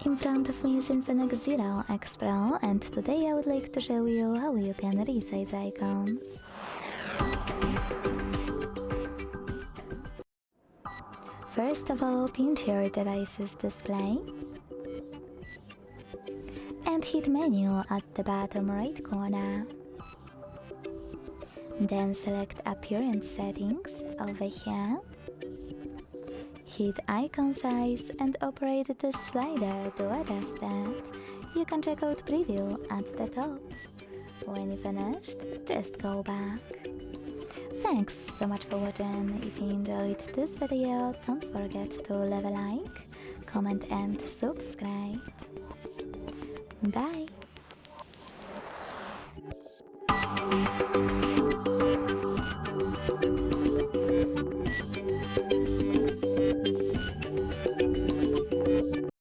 In front of me is INFINIX Zero X Pro, and today I would like to show you how you can resize icons. First of all, pinch your device's display and hit Menu at the bottom right corner. Then select Appearance Settings over here. Hit Icon Size and operate the slider to adjust that. You can check out Preview at the top. When you finished, just go back. Thanks so much for watching. If you enjoyed this video, don't forget to leave a like, comment and subscribe. Bye!